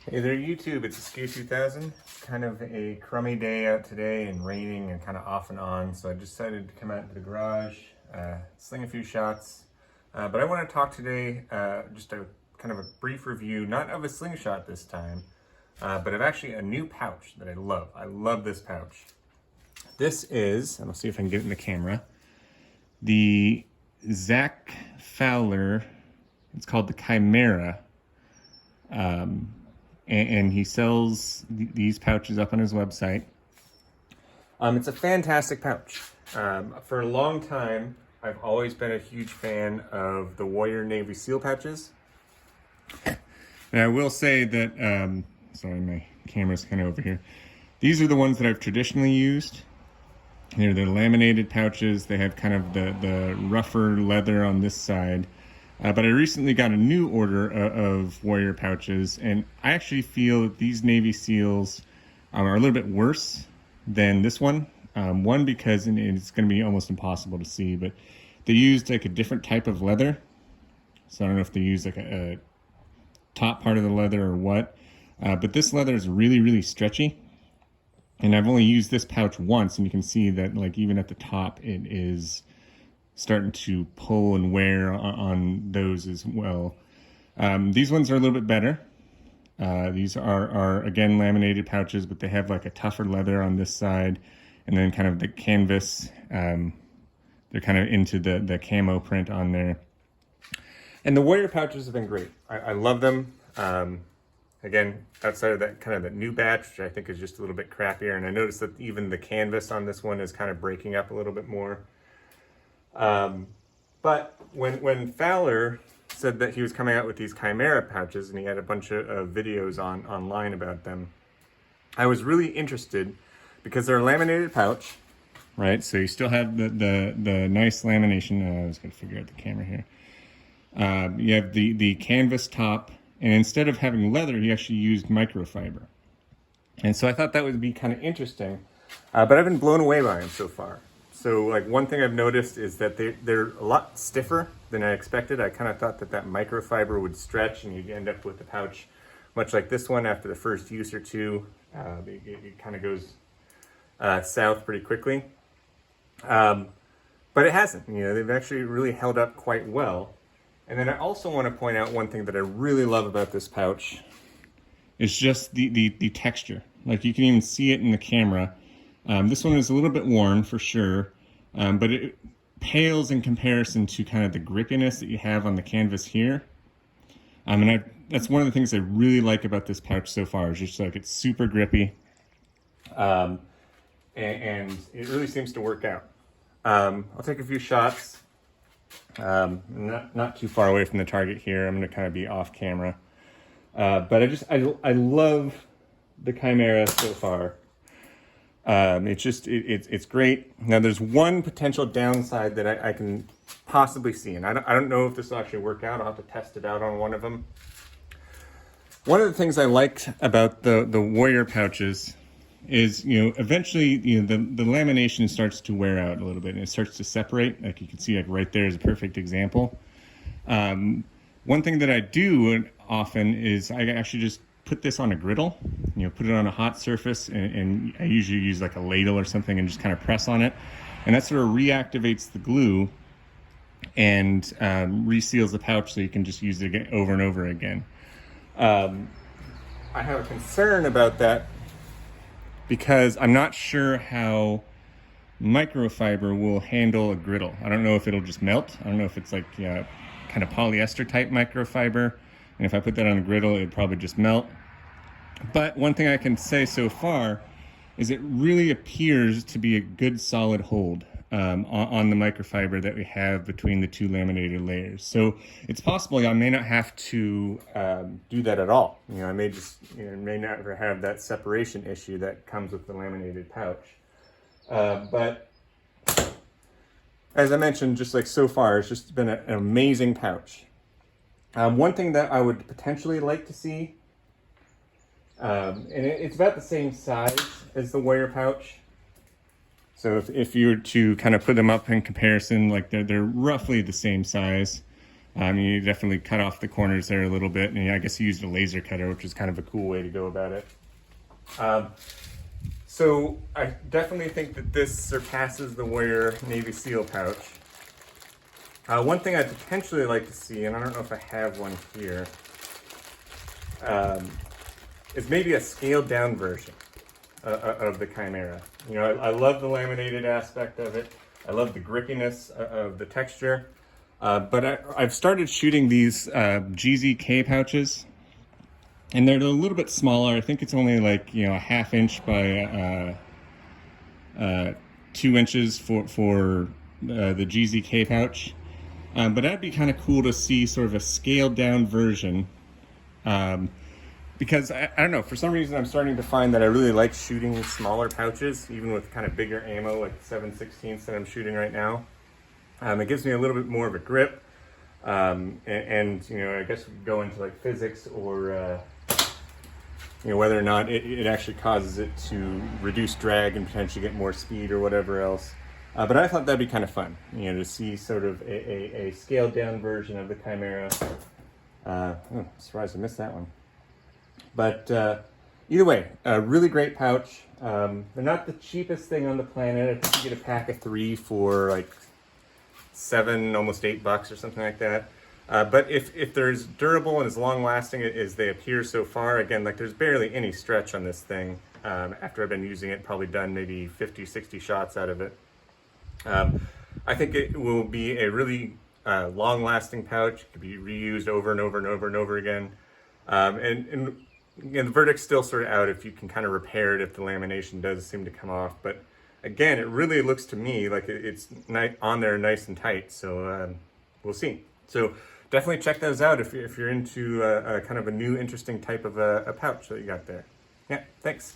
Hey there YouTube, it's Askew 2000. It's kind of a crummy day out today and raining and kind of off and on, so I decided to come out into the garage, sling a few shots. But I want to talk today, just a kind of a brief review, not of a slingshot this time, but of actually a new pouch that I love. I love this pouch. This is, and I'll see if I can get it in the camera, the Fowler. It's called the Chimera. And he sells these pouches up on his website. It's a fantastic pouch. For a long time, I've always been a huge fan of the Warrior Navy SEAL pouches. And I will say that, sorry, my camera's kind of over here. These are the ones that I've traditionally used. They're the laminated pouches. They have kind of the rougher leather on this side. But I recently got a new order of Warrior pouches, and I actually feel that these Navy SEALs are a little bit worse than this one. One, because it's going to be almost impossible to see, but they used like a different type of leather. So I don't know if they used like a top part of the leather or what. But this leather is really, really stretchy. And I've only used this pouch once, and you can see that like even at the top it is starting to pull and wear on those as well. These ones are a little bit better. These are again laminated pouches, but they have like a tougher leather on this side, and then kind of the canvas. They're kind of into the camo print on there. And the Warrior pouches have been great. I love them. Again, outside of that kind of the new batch, which I think is just a little bit crappier, and I noticed that even the canvas on this one is kind of breaking up a little bit more. But when Fowler said that he was coming out with these Chimera pouches, and he had a bunch of videos online about them, I was really interested because they're a laminated pouch, right? So you still have the nice lamination. I was going to figure out the camera here. You have the canvas top, and instead of having leather, he actually used microfiber. And so I thought that would be kind of interesting, but I've been blown away by them so far. So like one thing I've noticed is that they're a lot stiffer than I expected. I kind of thought that microfiber would stretch and you'd end up with a pouch much like this one after the first use or two. It kind of goes south pretty quickly. But it hasn't. You know, they've actually really held up quite well. And then I also want to point out one thing that I really love about this pouch is just the texture. Like you can even see it in the camera. This one is a little bit worn for sure, but it pales in comparison to kind of the grippiness that you have on the canvas here. And that's one of the things I really like about this pouch so far, is just like it's super grippy, and it really seems to work out. I'll take a few shots, not too far away from the target here. I'm going to kind of be off camera, but I love the Chimera so far. It's great. Now there's one potential downside that I can possibly see, and I don't know if this will actually work out. I'll have to test it out on one of them. One of the things I liked about the Warrior pouches is, you know, eventually, you know, the lamination starts to wear out a little bit and it starts to separate. Like you can see, like right there is a perfect example. One thing that I do often is I actually just put this on a griddle, you know, put it on a hot surface, and I usually use like a ladle or something and just kind of press on it. And that sort of reactivates the glue and reseals the pouch so you can just use it again, over and over again. I have a concern about that because I'm not sure how microfiber will handle a griddle. I don't know if it'll just melt. I don't know if it's like kind of polyester type microfiber. And if I put that on a griddle, it'd probably just melt. But one thing I can say so far is it really appears to be a good solid hold on the microfiber that we have between the two laminated layers. So it's possible I may not have to do that at all. You know, I may just may not have that separation issue that comes with the laminated pouch. But as I mentioned, just like so far, it's just been an amazing pouch. One thing that I would potentially like to see, and it's about the same size as the Warrior pouch. So if you were to kind of put them up in comparison, like they're roughly the same size. You definitely cut off the corners there a little bit, and I guess you used a laser cutter, which is kind of a cool way to go about it. So I definitely think that this surpasses the Warrior Navy SEAL pouch. One thing I'd potentially like to see, and I don't know if I have one here, is maybe a scaled down version of the Chimera. You know, I love the laminated aspect of it. I love the grippiness of the texture. But I've started shooting these GZK pouches, and they're a little bit smaller. I think it's only like, you know, a 1/2 inch by 2 inches for the GZK pouch. But that'd be kind of cool to see sort of a scaled down version. Because I don't know, for some reason I'm starting to find that I really like shooting smaller pouches, even with kind of bigger ammo like 7/16 that I'm shooting right now. It gives me a little bit more of a grip, and you know, I guess we could go into like physics or you know, whether or not it actually causes it to reduce drag and potentially get more speed or whatever else. But I thought that'd be kind of fun, you know, to see sort of a scaled down version of the Chimera. Surprised I missed that one. But either way, a really great pouch. They're not the cheapest thing on the planet. I think you get a pack of 3 for like $7, almost $8 or something like that. But if they're as durable and as long lasting as they appear so far, again, like there's barely any stretch on this thing. After I've been using it, probably done maybe 50, 60 shots out of it. I think it will be a really long lasting pouch. It could be reused over and over and over and over again. And the verdict's still sort of out if you can kind of repair it if the lamination does seem to come off. But again, it really looks to me like it's on there nice and tight. So we'll see. So definitely check those out if you're into kind of a new interesting type of a pouch that you got there. Yeah, thanks.